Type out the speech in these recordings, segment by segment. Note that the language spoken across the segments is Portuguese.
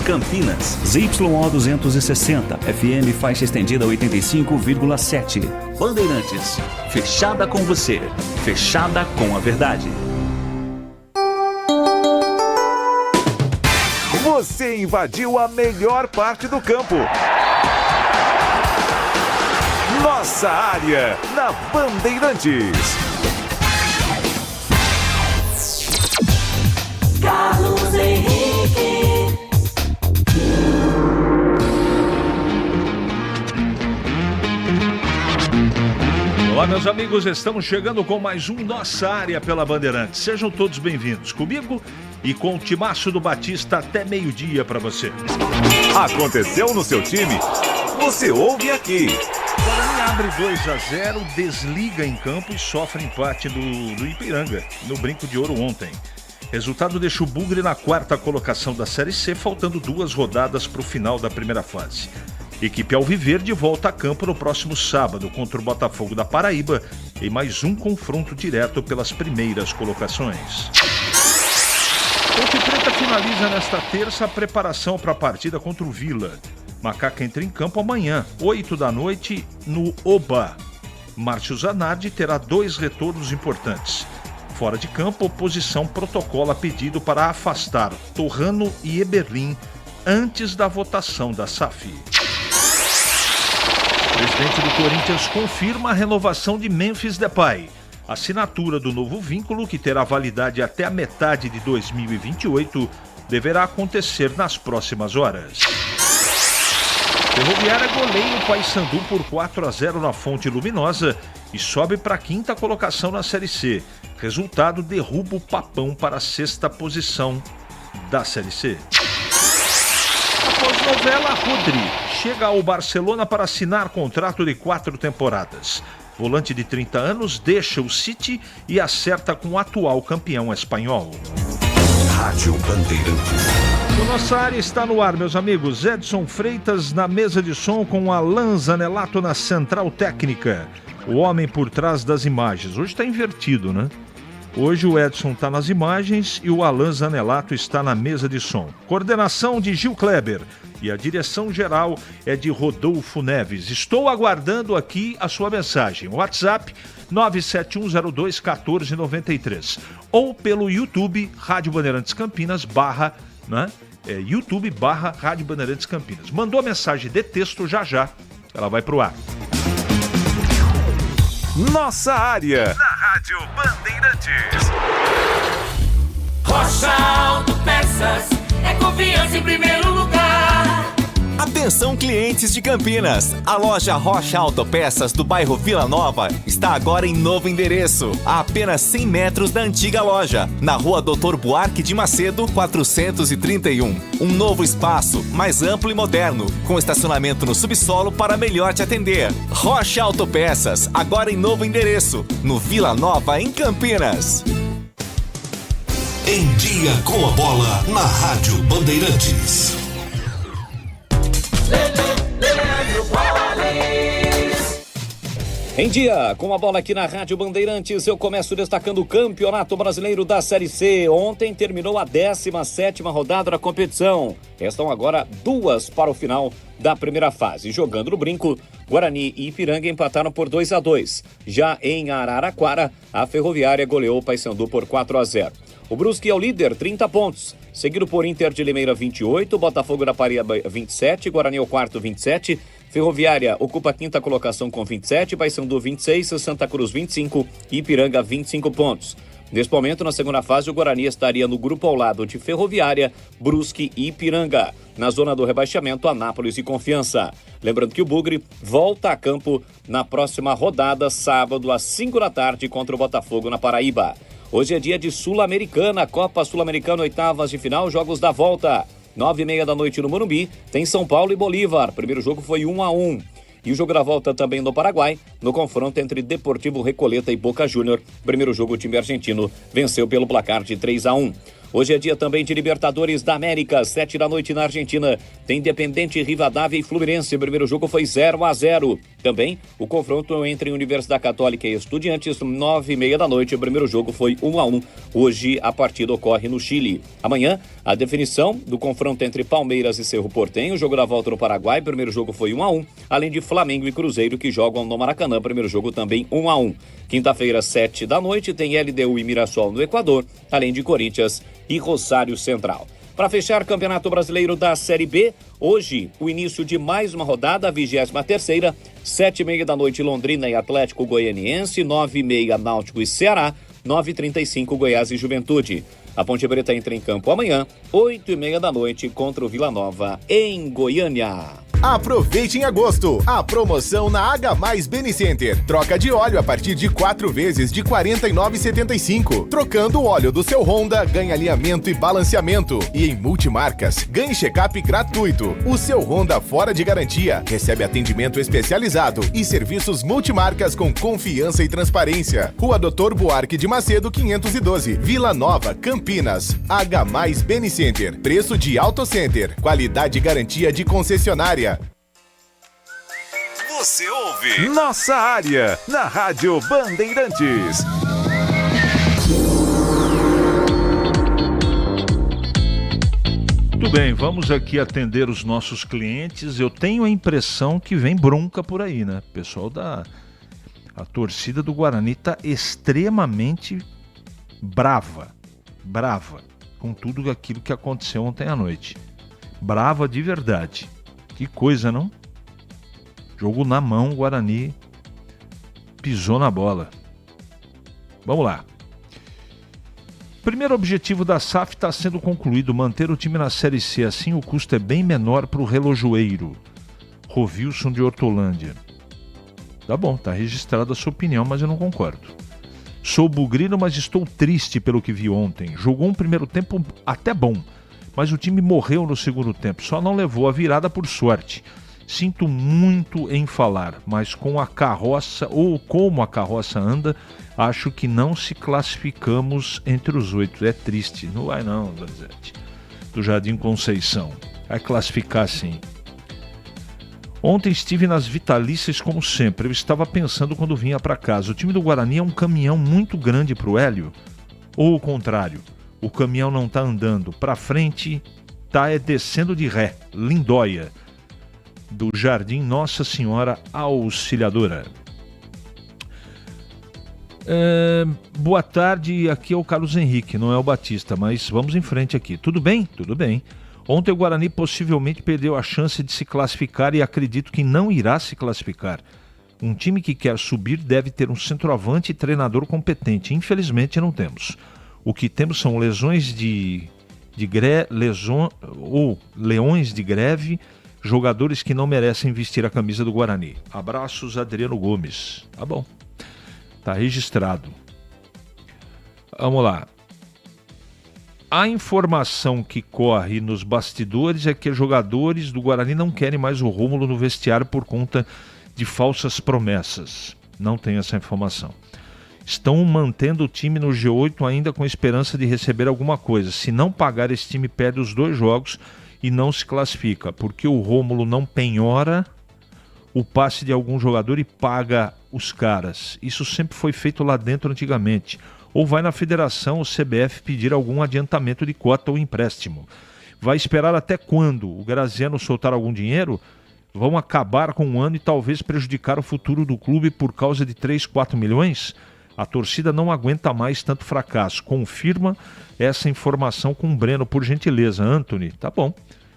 Campinas. ZYO 260, FM faixa estendida 85,7. Bandeirantes, fechada com você, fechada com a verdade. Você invadiu a melhor parte do campo. Nossa área, na Bandeirantes. Carlos Henrique. Olá, meus amigos, estamos chegando com mais um Nossa Área pela Bandeirantes. Sejam todos bem-vindos comigo e com o timaço do Batista até meio-dia para você. Aconteceu no seu time? Você ouve aqui. Guarani abre 2-0, desliga em campo e sofre empate do Ipiranga, no Brinco de Ouro ontem. Resultado deixa o Bugre na 4ª colocação da Série C, faltando 2 rodadas para o final da primeira fase. Equipe Alviverde volta a campo no próximo sábado contra o Botafogo da Paraíba em mais um confronto direto pelas primeiras colocações. Ponte Preta finaliza nesta terça a preparação para a partida contra o Vila. Macaca entra em campo amanhã, 8 da noite, no Oba. Márcio Zanardi terá 2 retornos importantes. Fora de campo, oposição protocola pedido para afastar Torrano e Eberlin antes da votação da SAF. O presidente do Corinthians confirma a renovação de Memphis Depay. Assinatura do novo vínculo, que terá validade até a metade de 2028, deverá acontecer nas próximas horas. Ferroviária goleia o Paysandu por 4-0 na Fonte Luminosa e sobe para a 5ª colocação na Série C. Resultado derruba o Papão para a 6ª posição da Série C. Após novela, Rodri chega ao Barcelona para assinar contrato de 4 temporadas. Volante de 30 anos deixa o City e acerta com o atual campeão espanhol. Rádio Bandeirantes. O Nossa Área está no ar, meus amigos. Edson Freitas na mesa de som com Alan Zanelato na central técnica. O homem por trás das imagens. Hoje está invertido, né? Hoje o Edson está nas imagens e o Alan Zanelato está na mesa de som. Coordenação de Gil Kleber e a direção geral é de Rodolfo Neves. Estou aguardando aqui a sua mensagem. WhatsApp 971021493 ou pelo YouTube Rádio Bandeirantes Campinas YouTube Rádio Bandeirantes Campinas. Mandou a mensagem de texto, já ela vai pro ar. Nossa área, na Rádio Bandeirantes. Rocha Autopeças é confiança em primeiro lugar. Atenção, clientes de Campinas, a loja Rocha Autopeças do bairro Vila Nova está agora em novo endereço, a apenas 100 metros da antiga loja, na rua Dr. Buarque de Macedo, 431. Um novo espaço, mais amplo e moderno, com estacionamento no subsolo para melhor te atender. Rocha Autopeças, agora em novo endereço, no Vila Nova, em Campinas. Em dia com a bola, na Rádio Bandeirantes. Em dia, com a bola aqui na Rádio Bandeirantes, eu começo destacando o Campeonato Brasileiro da Série C. Ontem terminou a 17ª rodada da competição. Restam agora 2 para o final da primeira fase. Jogando no Brinco, Guarani e Ipiranga empataram por 2-2. Já em Araraquara, a Ferroviária goleou o Paysandu por 4-0. O Brusque é o líder, 30 pontos. Seguido por Inter de Limeira, 28, Botafogo da Paraíba, 27, Guarani é o quarto, 27, Ferroviária ocupa a 5ª colocação com 27, Paysandu 26, Santa Cruz 25 e Ipiranga 25 pontos. Neste momento, na segunda fase, o Guarani estaria no grupo ao lado de Ferroviária, Brusque e Ipiranga. Na zona do rebaixamento, Anápolis e Confiança. Lembrando que o Bugre volta a campo na próxima rodada, sábado às 5 da tarde, contra o Botafogo na Paraíba. Hoje é dia de Sul-Americana, Copa Sul-Americana, 8ª de final, jogos da volta. 9h30 da noite no Morumbi, tem São Paulo e Bolívar. Primeiro jogo foi 1-1. E o jogo da volta também no Paraguai, no confronto entre Deportivo Recoleta e Boca Júnior. Primeiro jogo, o time argentino venceu pelo placar de 3-1. Hoje é dia também de Libertadores da América, 7 da noite na Argentina. Tem Independente, Rivadavia e Fluminense. Primeiro jogo foi 0-0. Também o confronto entre Universidade Católica e Estudiantes, 9h30 da noite. O primeiro jogo foi 1-1. Hoje a partida ocorre no Chile. Amanhã, a definição do confronto entre Palmeiras e Cerro Porteño. O jogo da volta no Paraguai. O primeiro jogo foi 1-1. Além de Flamengo e Cruzeiro, que jogam no Maracanã. O primeiro jogo também 1-1. Quinta-feira, 7 da noite, tem LDU e Mirassol no Equador. Além de Corinthians e Rosário Central. Para fechar, Campeonato Brasileiro da Série B, hoje o início de mais uma rodada, a 23ª, 7h30 da noite, Londrina e Atlético Goianiense, 9h30 Náutico e Ceará, 9h35 Goiás e Juventude. A Ponte Preta entra em campo amanhã, 8h30 da noite, contra o Vila Nova, em Goiânia. Aproveite em agosto a promoção na H+ Beni Center. Troca de óleo a partir de 4 vezes de R$ 49,75. Trocando o óleo do seu Honda, ganha alinhamento e balanceamento. E em multimarcas, ganhe check-up gratuito. O seu Honda fora de garantia recebe atendimento especializado e serviços multimarcas com confiança e transparência. Rua Doutor Buarque de Macedo, 512, Vila Nova, Campinas. H+ Beni Center. Preço de Auto Center. Qualidade e garantia de concessionária. Você ouve Nossa Área, na Rádio Bandeirantes. Muito bem, vamos aqui atender os nossos clientes. Eu tenho a impressão que vem bronca por aí, né? O pessoal a torcida do Guarani está extremamente brava com tudo aquilo que aconteceu ontem à noite. Brava de verdade. Que coisa, não? Jogo na mão, o Guarani pisou na bola. Vamos lá. Primeiro objetivo da SAF está sendo concluído, manter o time na Série C. Assim o custo é bem menor para o relojoeiro. Rovilson de Hortolândia. Tá bom, tá registrada a sua opinião, mas eu não concordo. Sou bugrino, mas estou triste pelo que vi ontem. Jogou um primeiro tempo até bom, mas o time morreu no segundo tempo. Só não levou a virada por sorte. Sinto muito em falar, mas com a carroça, ou como a carroça anda, acho que não se classificamos entre os 8. É triste. Não vai não, Donizete. Do Jardim Conceição. Vai classificar sim. Ontem estive nas vitalícias como sempre. Eu estava pensando quando vinha para casa. O time do Guarani é um caminhão muito grande para o Hélio? Ou o contrário? O caminhão não está andando. Para frente, tá descendo de ré. Lindóia. Do Jardim Nossa Senhora Auxiliadora. Boa tarde, aqui é o Carlos Henrique, não é o Batista, mas vamos em frente aqui. Tudo bem? Tudo bem. Ontem o Guarani possivelmente perdeu a chance de se classificar e acredito que não irá se classificar. Um time que quer subir deve ter um centroavante e treinador competente. Infelizmente não temos. O que temos são leões de greve, jogadores que não merecem vestir a camisa do Guarani. Abraços, Adriano Gomes. Tá bom. Tá registrado. Vamos lá. A informação que corre nos bastidores é que os jogadores do Guarani não querem mais o Rômulo no vestiário por conta de falsas promessas. Não tem essa informação. Estão mantendo o time no G8 ainda com esperança de receber alguma coisa. Se não pagar, esse time perde os 2 jogos e não se classifica, porque o Rômulo não penhora o passe de algum jogador e paga os caras. Isso sempre foi feito lá dentro antigamente. Ou vai na federação, o CBF, pedir algum adiantamento de cota ou empréstimo. Vai esperar até quando? O Graziano soltar algum dinheiro? Vão acabar com um ano e talvez prejudicar o futuro do clube por causa de 3, 4 milhões? A torcida não aguenta mais tanto fracasso. Confirma essa informação com o Breno, por gentileza. Anthony, tá bom.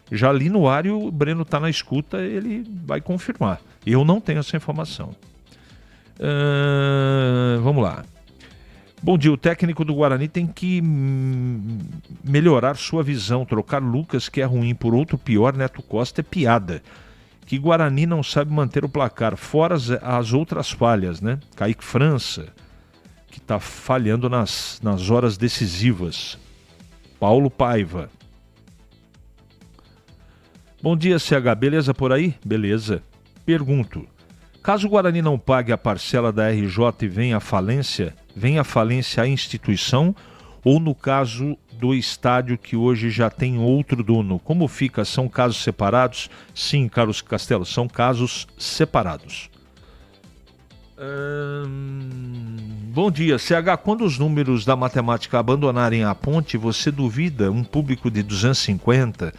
Já li no ar e o Breno tá na escuta, ele vai confirmar. Eu não tenho essa informação. Vamos lá. Bom dia, o técnico do Guarani tem que melhorar sua visão. Trocar Lucas, que é ruim, por outro pior, Neto Costa, é piada. Que Guarani não sabe manter o placar, fora as outras falhas, né? Kaique França, que está falhando nas horas decisivas. Paulo Paiva. Bom dia, CH. Beleza por aí? Beleza. Pergunto, caso o Guarani não pague a parcela da RJ e venha à falência a instituição ou no caso do estádio que hoje já tem outro dono? Como fica? São casos separados? Sim, Carlos Castelo, são casos separados. Bom dia, CH. Quando os números da matemática abandonarem a ponte, você duvida um público de 250,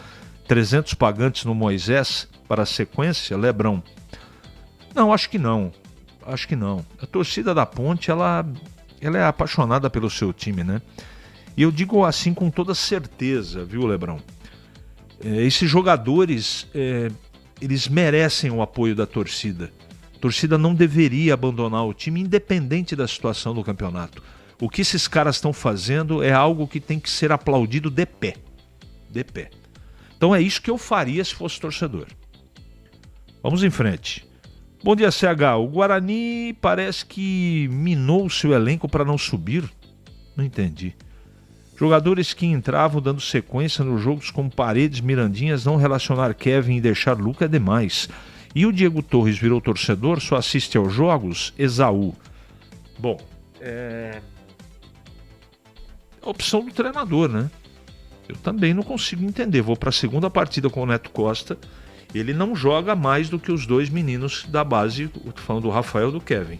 300 pagantes no Moisés para a sequência, Lebrão? Não, acho que não. Acho que não. A torcida da ponte, ela é apaixonada pelo seu time, né? E eu digo assim com toda certeza, viu, Lebrão? Esses jogadores, eles merecem o apoio da torcida. A torcida não deveria abandonar o time, independente da situação do campeonato. O que esses caras estão fazendo é algo que tem que ser aplaudido de pé. De pé. Então é isso que eu faria se fosse torcedor. Vamos em frente. Bom dia, CH. O Guarani parece que minou o seu elenco para não subir. Não entendi. Jogadores que entravam dando sequência nos jogos como Paredes, Mirandinhas, não relacionar Kevin e deixar Luca é demais. E o Diego Torres virou torcedor, só assiste aos jogos? Esaú. Bom, é a opção do treinador, né? Eu também não consigo entender. Vou para a segunda partida com o Neto Costa. Ele não joga mais do que os dois meninos da base, falando do Rafael e do Kevin.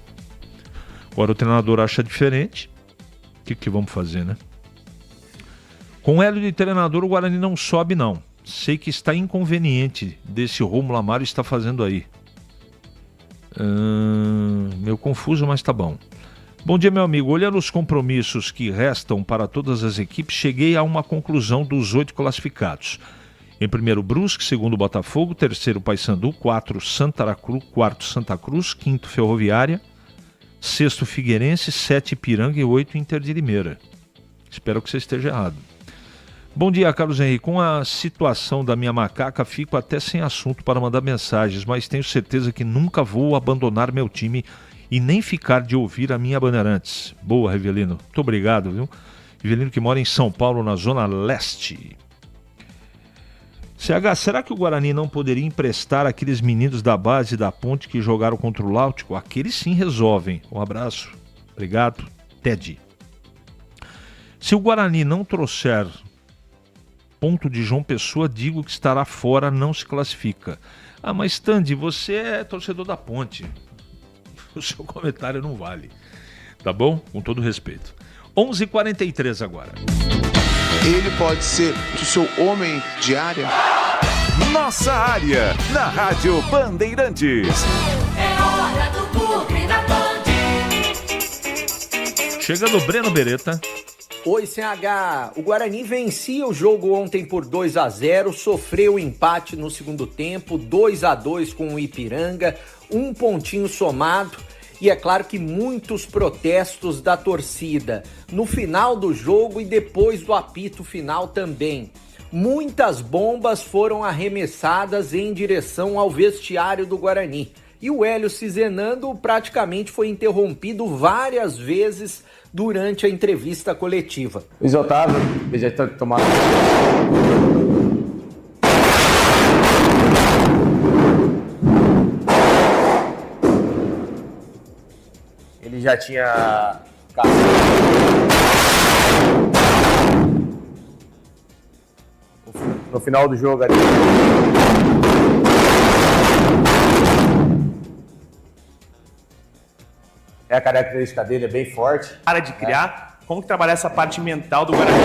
Agora o treinador acha diferente. O que vamos fazer, né? Com o Hélio de treinador, o Guarani não sobe, não. Sei que está inconveniente desse Rômulo Amaro está fazendo aí. Meio confuso, mas tá bom. Bom dia, meu amigo. Olhando os compromissos que restam para todas as equipes, cheguei a uma conclusão dos 8 classificados. Em primeiro, Brusque, segundo, Botafogo, terceiro, Paysandu, 4, quarto, Santa Cruz, quinto, Ferroviária, sexto, Figueirense, 7, Ipiranga e 8, Inter de Limeira. Espero que você esteja errado. Bom dia, Carlos Henrique. Com a situação da minha macaca, fico até sem assunto para mandar mensagens, mas tenho certeza que nunca vou abandonar meu time e nem ficar de ouvir a minha Bandeirantes. Boa, Rivelino. Muito obrigado, viu? Rivelino que mora em São Paulo, na Zona Leste. CH, será que o Guarani não poderia emprestar aqueles meninos da base da ponte que jogaram contra o Náutico? Aqueles sim resolvem. Um abraço. Obrigado. Ted. Se o Guarani não trouxer ponto de João Pessoa, digo que estará fora, não se classifica. Ah, mas Tandy, você é torcedor da ponte. O seu comentário não vale. Tá bom? Com todo respeito. 11h43 agora. Ele pode ser o seu homem de área? Nossa área, na Rádio Bandeirantes. É hora do Bugre da Band. Chega do Breno Beretta. Oi, CH. O Guarani vencia o jogo ontem por 2-0, sofreu empate no segundo tempo, 2-2 com o Ipiranga, um pontinho somado e é claro que muitos protestos da torcida no final do jogo e depois do apito final também. Muitas bombas foram arremessadas em direção ao vestiário do Guarani e o Hélio Cizenando praticamente foi interrompido várias vezes durante a entrevista coletiva. Luiz Otávio, já está tomando. Ele já tinha. No final do jogo ali. A característica dele é bem forte. Para de criar, como que trabalhar essa parte mental do Guarani?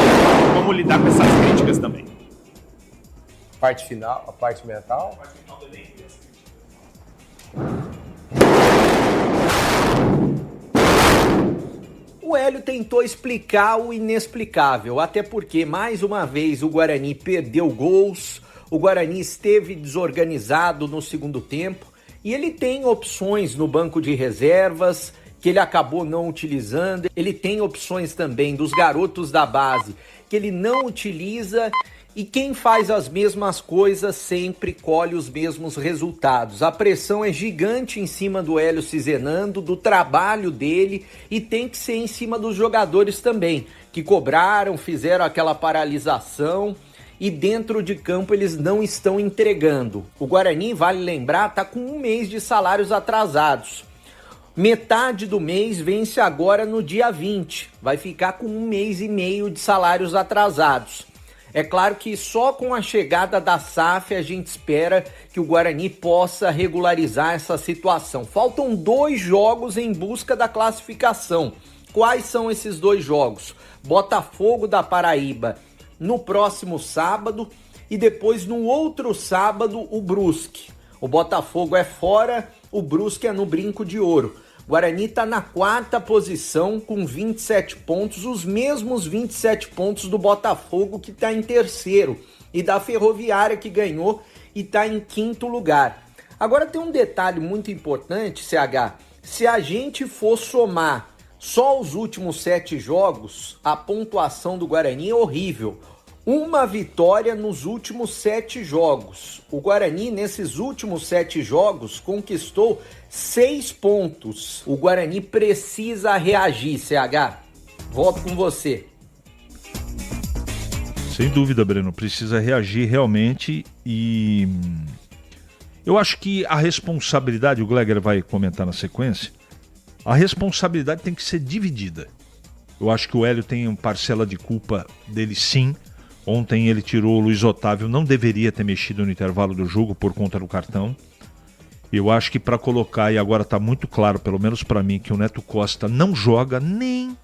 Como lidar com essas críticas também? A parte mental? A parte mental do elenco. O Hélio tentou explicar o inexplicável, até porque, mais uma vez, o Guarani perdeu gols, o Guarani esteve desorganizado no segundo tempo e ele tem opções no banco de reservas que ele acabou não utilizando. Ele tem opções também dos garotos da base que ele não utiliza e quem faz as mesmas coisas sempre colhe os mesmos resultados. A pressão é gigante em cima do Hélio Cizenando, do trabalho dele e tem que ser em cima dos jogadores também, que cobraram, fizeram aquela paralisação e dentro de campo eles não estão entregando. O Guarani, vale lembrar, está com um mês de salários atrasados. Metade do mês vence agora no dia 20. Vai ficar com um mês e meio de salários atrasados. É claro que só com a chegada da SAF a gente espera que o Guarani possa regularizar essa situação. Faltam 2 jogos em busca da classificação. Quais são esses 2 jogos? Botafogo da Paraíba no próximo sábado e depois no outro sábado o Brusque. O Botafogo é fora, o Brusque é no Brinco de Ouro. Guarani está na 4ª posição com 27 pontos, os mesmos 27 pontos do Botafogo que está em 3º e da Ferroviária que ganhou e está em 5º lugar. Agora tem um detalhe muito importante, CH, se a gente for somar só os últimos 7 jogos, a pontuação do Guarani é horrível. 1 vitória nos últimos 7 jogos. O Guarani, nesses últimos 7 jogos, conquistou 6 pontos. O Guarani precisa reagir, CH. Volto com você. Sem dúvida, Breno. Precisa reagir realmente e... eu acho que a responsabilidade, o Gleger vai comentar na sequência, a responsabilidade tem que ser dividida. Eu acho que o Hélio tem parcela de culpa dele, sim. Ontem ele tirou o Luiz Otávio, não deveria ter mexido no intervalo do jogo por conta do cartão. Eu acho que para colocar, e agora está muito claro, pelo menos para mim, que o Neto Costa não joga nem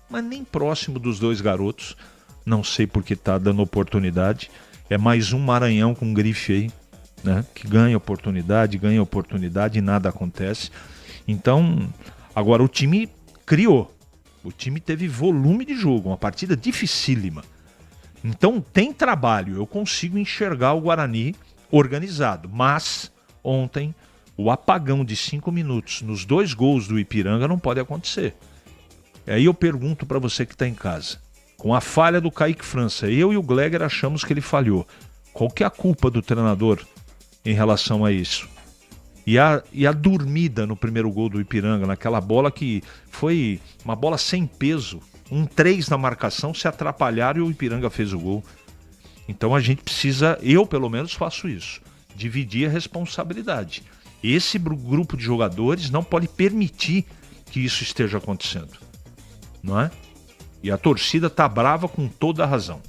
próximo dos 2 garotos. Não sei porque está dando oportunidade. É mais um Maranhão com grife aí, né? Que ganha oportunidade e nada acontece. Então, agora o time criou. O time teve volume de jogo, uma partida dificílima. Então tem trabalho, eu consigo enxergar o Guarani organizado, mas ontem o apagão de 5 minutos nos 2 gols do Ipiranga não pode acontecer. Aí eu pergunto para você que está em casa, com a falha do Kaique França, eu e o Gleger achamos que ele falhou. Qual que é a culpa do treinador em relação a isso? E a dormida no primeiro gol do Ipiranga, naquela bola que foi uma bola sem peso, 3 na marcação, se atrapalharam e o Ipiranga fez o gol. Então a gente precisa, eu pelo menos faço isso, dividir a responsabilidade. Esse grupo de jogadores não pode permitir que isso esteja acontecendo, não é? E a torcida tá brava com toda a razão.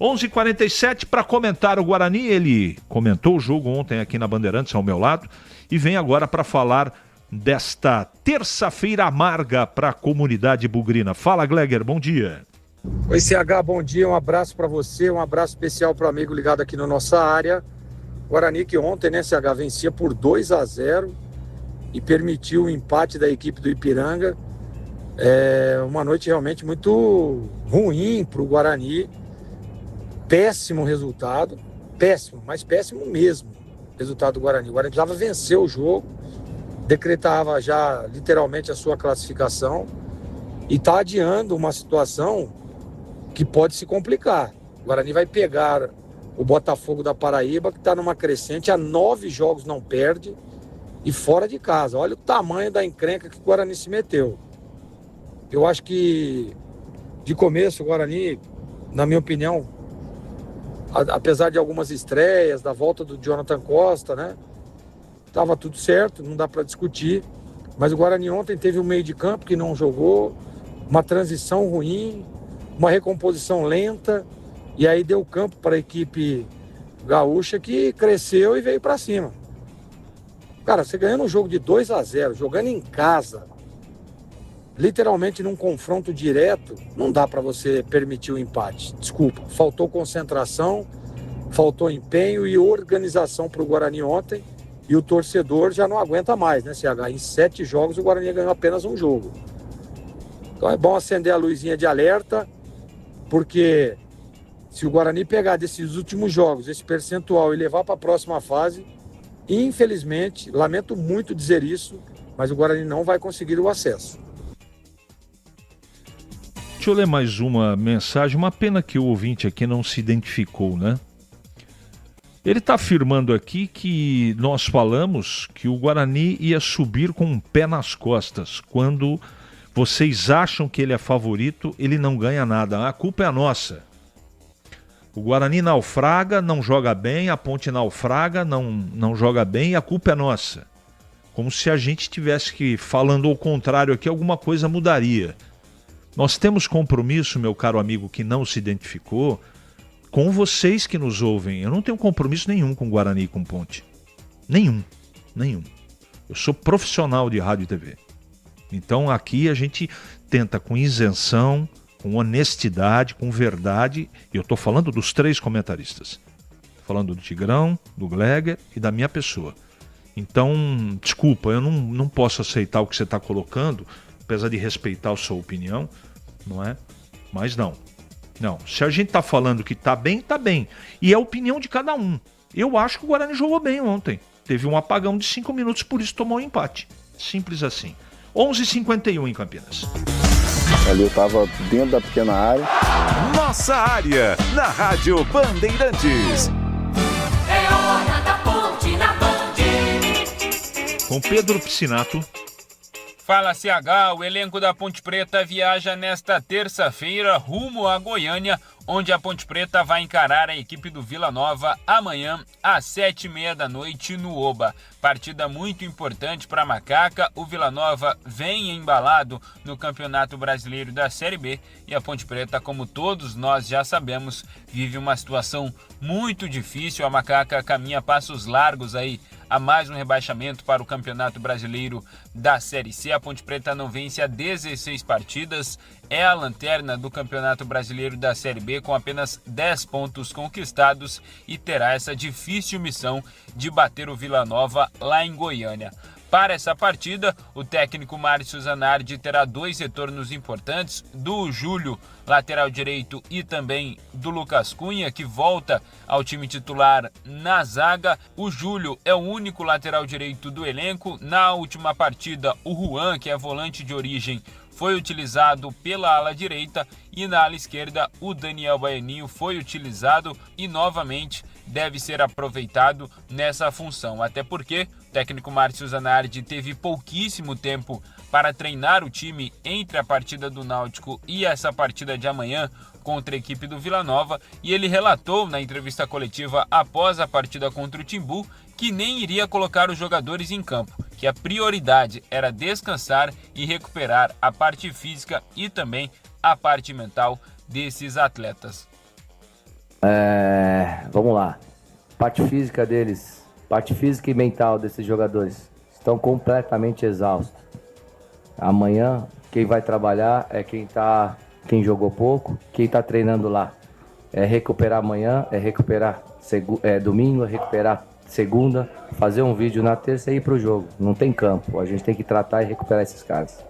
11h47 para comentar o Guarani, ele comentou o jogo ontem aqui na Bandeirantes ao meu lado e vem agora para falar desta terça-feira amarga para a comunidade bugrina. Fala, Gleger, bom dia. Oi, CH, bom dia, um abraço para você, um abraço especial para o amigo ligado aqui na nossa área. Guarani que ontem, né, CH, vencia por 2-0 e permitiu o empate da equipe do Ipiranga. É uma noite realmente muito ruim para o Guarani, péssimo resultado, péssimo, mas péssimo mesmo resultado do Guarani. O Guarani precisava vencer o jogo, decretava já literalmente a sua classificação e está adiando uma situação que pode se complicar. O Guarani vai pegar o Botafogo da Paraíba, que está numa crescente, há 9 jogos não perde e fora de casa. Olha o tamanho da encrenca que o Guarani se meteu. Eu acho que de começo o Guarani, na minha opinião, apesar de algumas estreias, da volta do Jonathan Costa, né? Tava tudo certo, não dá para discutir, mas o Guarani ontem teve um meio de campo que não jogou, uma transição ruim, uma recomposição lenta, e aí deu campo para a equipe gaúcha que cresceu e veio para cima. Cara, você ganhando um jogo de 2-0, jogando em casa, literalmente num confronto direto, não dá para você permitir o empate. Desculpa, faltou concentração, faltou empenho e organização para o Guarani ontem. E o torcedor já não aguenta mais, né, CH? Em 7 jogos o Guarani ganhou apenas um jogo. Então é bom acender a luzinha de alerta, porque se o Guarani pegar desses últimos jogos, esse percentual e levar para a próxima fase, infelizmente, lamento muito dizer isso, mas o Guarani não vai conseguir o acesso. Deixa eu ler mais uma mensagem, uma pena que o ouvinte aqui não se identificou, né? Ele está afirmando aqui que nós falamos que o Guarani ia subir com um pé nas costas. Quando vocês acham que ele é favorito, ele não ganha nada. A culpa é nossa. O Guarani naufraga, não joga bem, a Ponte naufraga, não joga bem, e a culpa é nossa. Como se a gente estivesse falando ao contrário aqui, alguma coisa mudaria. Nós temos compromisso, meu caro amigo que não se identificou, com vocês que nos ouvem. Eu não tenho compromisso nenhum com Guarani e com Ponte. Nenhum. Eu sou profissional de rádio e TV. Então aqui a gente tenta com isenção, com honestidade, com verdade. E eu estou falando dos 3 comentaristas. Falando do Tigrão, do Gleger e da minha pessoa. Então, desculpa, eu não posso aceitar o que você está colocando, apesar de respeitar a sua opinião, não é? Mas não. Se a gente está falando que está bem, está bem. E é a opinião de cada um. Eu acho que o Guarani jogou bem ontem. Teve um apagão de 5 minutos, por isso tomou um empate. Simples assim. 11h51 em Campinas. Ali eu estava dentro da pequena área. Nossa área, na Rádio Bandeirantes. É hora da Ponte na Band. Com Pedro Piscinato. Fala CH, o elenco da Ponte Preta viaja nesta terça-feira rumo a Goiânia, onde a Ponte Preta vai encarar a equipe do Vila Nova amanhã às 7h30 da noite no Oba. Partida muito importante para a Macaca. O Vila Nova vem embalado no Campeonato Brasileiro da Série B e a Ponte Preta, como todos nós já sabemos, vive uma situação muito difícil. A Macaca caminha passos largos aí a mais um rebaixamento para o Campeonato Brasileiro da Série C. A Ponte Preta não vence há 16 partidas, é a lanterna do Campeonato Brasileiro da Série B com apenas 10 pontos conquistados e terá essa difícil missão de bater o Vila Nova lá em Goiânia. Para essa partida, o técnico Márcio Zanardi terá 2 retornos importantes, do Júlio, lateral direito, e também do Lucas Cunha, que volta ao time titular na zaga. O Júlio é o único lateral direito do elenco. Na última partida, o Juan, que é volante de origem, foi utilizado pela ala direita, e na ala esquerda o Daniel Baianinho foi utilizado e novamente deve ser aproveitado nessa função, até porque o técnico Márcio Zanardi teve pouquíssimo tempo para treinar o time entre a partida do Náutico e essa partida de amanhã contra a equipe do Vila Nova, e ele relatou na entrevista coletiva após a partida contra o Timbu que nem iria colocar os jogadores em campo, que a prioridade era descansar e recuperar a parte física e também a parte mental desses atletas. Vamos lá. Parte física deles, parte física e mental desses jogadores estão completamente exaustos. Amanhã quem vai trabalhar é quem jogou pouco, quem está treinando lá. É recuperar amanhã, é recuperar domingo, é recuperar segunda, fazer um vídeo na terça e ir pro jogo. Não tem campo, a gente tem que tratar e recuperar esses caras.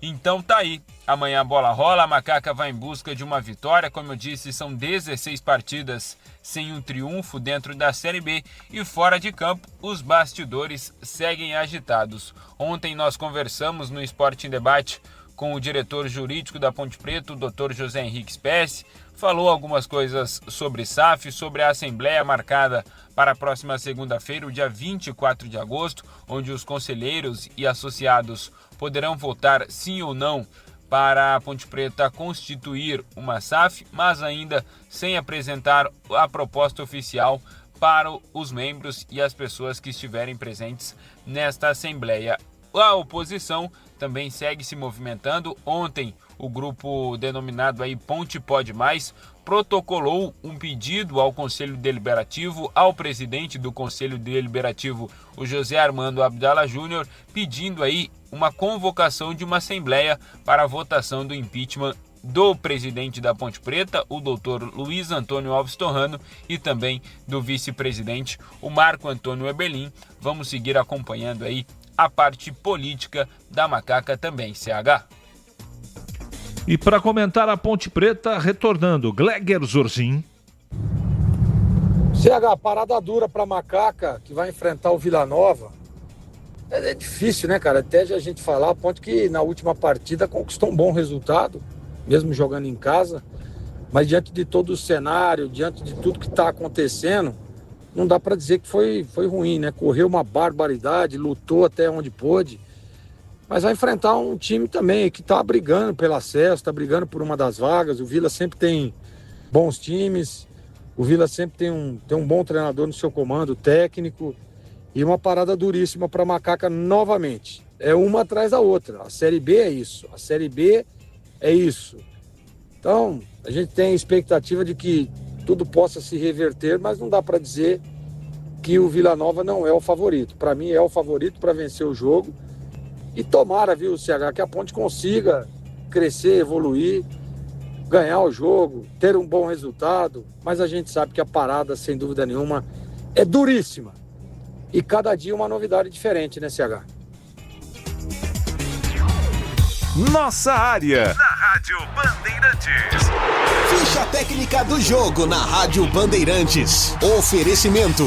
Então tá aí, amanhã a bola rola, a Macaca vai em busca de uma vitória. Como eu disse, são 16 partidas sem um triunfo dentro da Série B, e fora de campo os bastidores seguem agitados. Ontem nós conversamos no Esporte em Debate com o diretor jurídico da Ponte Preta, o Dr. José Henrique Spessi, falou algumas coisas sobre SAF, sobre a assembleia marcada para a próxima segunda-feira, o dia 24 de agosto, onde os conselheiros e associados poderão votar sim ou não para a Ponte Preta constituir uma SAF, mas ainda sem apresentar a proposta oficial para os membros e as pessoas que estiverem presentes nesta assembleia. A oposição também segue se movimentando. Ontem, o grupo denominado aí Ponte Pode Mais protocolou um pedido ao Conselho Deliberativo, ao presidente do Conselho Deliberativo, o José Armando Abdala Júnior, pedindo aí uma convocação de uma assembleia para a votação do impeachment do presidente da Ponte Preta, o doutor Luiz Antônio Alves Torrano, e também do vice-presidente, o Marco Antônio Eberlin. Vamos seguir acompanhando aí a parte política da Macaca também, CH. E para comentar a Ponte Preta, retornando, Gleger Zorzin. CH, parada dura para Macaca, que vai enfrentar o Vila Nova. É difícil, né, cara? Até a gente falar, a Ponte que na última partida conquistou um bom resultado, mesmo jogando em casa. Mas diante de todo o cenário, diante de tudo que está acontecendo, não dá para dizer que foi ruim, né? Correu uma barbaridade, lutou até onde pôde. Mas vai enfrentar um time também que está brigando pelo acesso, está brigando por uma das vagas. O Vila sempre tem bons times, o Vila sempre tem um bom treinador no seu comando técnico, e uma parada duríssima para a Macaca novamente. É uma atrás da outra. A Série B é isso, a Série B é isso. Então, a gente tem expectativa de que tudo possa se reverter, mas não dá para dizer que o Vila Nova não é o favorito. Para mim é o favorito para vencer o jogo. E tomara, viu, CH, que a Ponte consiga crescer, evoluir, ganhar o jogo, ter um bom resultado. Mas a gente sabe que a parada, sem dúvida nenhuma, é duríssima. E cada dia uma novidade diferente, né, CH? Nossa área, na Rádio Bandeirantes. Ficha técnica do jogo na Rádio Bandeirantes. Oferecimento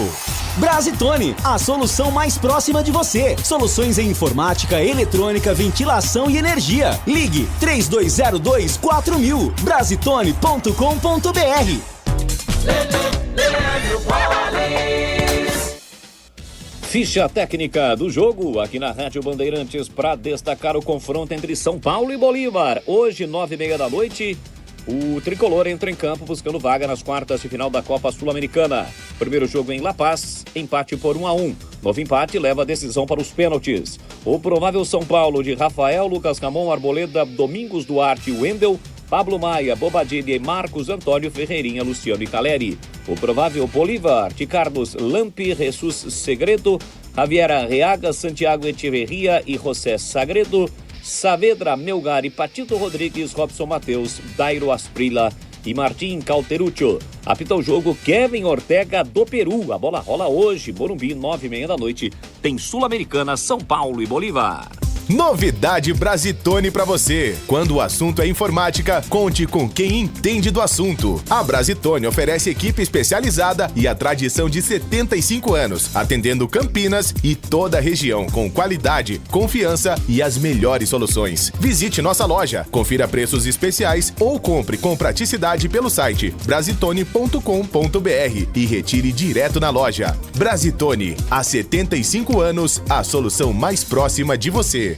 Brasitone, a solução mais próxima de você. Soluções em informática, eletrônica, ventilação e energia. Ligue 3202-4000. Brasitone.com.br. Ficha técnica do jogo aqui na Rádio Bandeirantes para destacar o confronto entre São Paulo e Bolívar. Hoje, 9h30 da noite, o tricolor entra em campo buscando vaga nas quartas de final da Copa Sul-Americana. Primeiro jogo em La Paz, empate por 1-1. Novo empate leva a decisão para os pênaltis. O provável São Paulo de Rafael, Lucas Ramon, Arboleda, Domingos Duarte, Wendel, Pablo Maia, Bobadilha e Marcos Antônio, Ferreirinha, Luciano e Caleri. O provável Bolívar de Carlos Lampi, Jesus Segredo, Javier Arreaga, Santiago Echeverria e José Sagredo, Saavedra, Melgar e Patito Rodrigues, Robson Mateus, Dairo Asprila e Martim Cauteruccio. Apita o jogo Kevin Ortega do Peru. A bola rola hoje, Morumbi, 9h30 da noite. Tem Sul-Americana, São Paulo e Bolívar. Novidade Brasitone pra você. Quando o assunto é informática, conte com quem entende do assunto. A Brasitone oferece equipe especializada e a tradição de 75 anos, atendendo Campinas e toda a região com qualidade, confiança e as melhores soluções. Visite nossa loja, confira preços especiais ou compre com praticidade pelo site brasitone.com.br e retire direto na loja. Brasitone, há 75 anos, a solução mais próxima de você.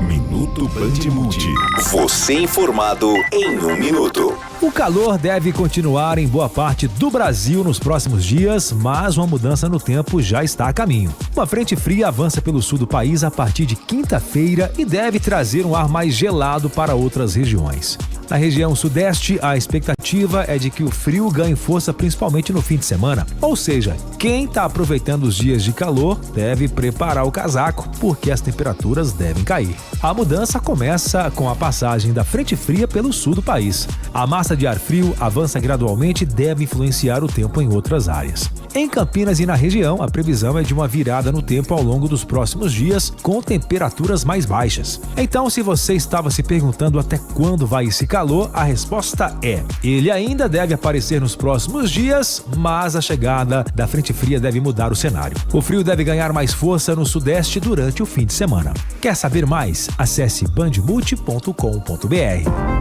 Minuto Band Multi. Você informado em 1 minuto. O calor deve continuar em boa parte do Brasil nos próximos dias, mas uma mudança no tempo já está a caminho. Uma frente fria avança pelo sul do país a partir de quinta-feira e deve trazer um ar mais gelado para outras regiões. Na região sudeste, a expectativa é de que o frio ganhe força principalmente no fim de semana. Ou seja, quem está aproveitando os dias de calor deve preparar o casaco, porque as temperaturas devem cair. A mudança começa com a passagem da frente fria pelo sul do país. A massa de ar frio avança gradualmente e deve influenciar o tempo em outras áreas. Em Campinas e na região, a previsão é de uma virada no tempo ao longo dos próximos dias, com temperaturas mais baixas. Então, se você estava se perguntando até quando vai esse calor, a resposta é: ele ainda deve aparecer nos próximos dias, mas a chegada da frente fria deve mudar o cenário. O frio deve ganhar mais força no sudeste durante o fim de semana. Quer saber mais? Acesse bandmulti.com.br.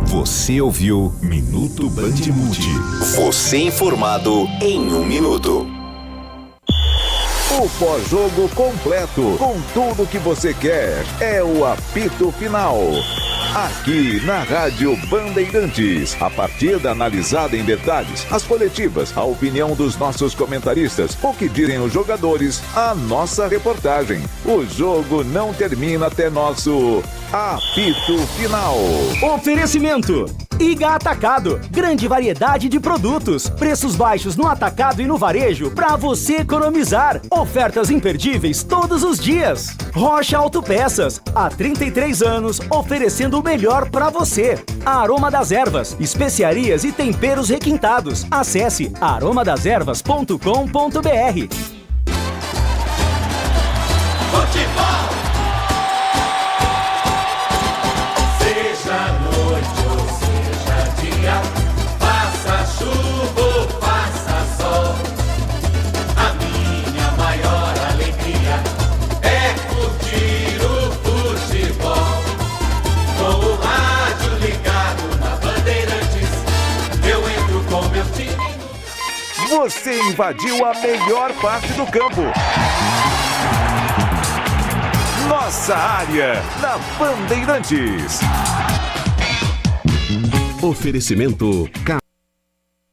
Você ouviu Minuto Band Multi. Você informado em 1 minuto. O pós-jogo completo, com tudo que você quer, é o apito final. Aqui na Rádio Bandeirantes, a partida analisada em detalhes, as coletivas, a opinião dos nossos comentaristas, o que dizem os jogadores, a nossa reportagem. O jogo não termina até nosso apito final. Oferecimento: Iga Atacado, grande variedade de produtos, preços baixos no atacado e no varejo para você economizar. Ofertas imperdíveis todos os dias. Rocha Autopeças, há 33 anos oferecendo o melhor para você. Aroma das Ervas, especiarias e temperos requintados. Acesse aromadeservas.com.br. Futebol! Seja noite ou seja dia, faça chuva ou faça sol, a minha maior alegria é curtir o futebol. Com o rádio ligado na Bandeirantes, eu entro com meu time. Você invadiu a melhor parte do campo. Nossa área, na Bandeirantes. Oferecimento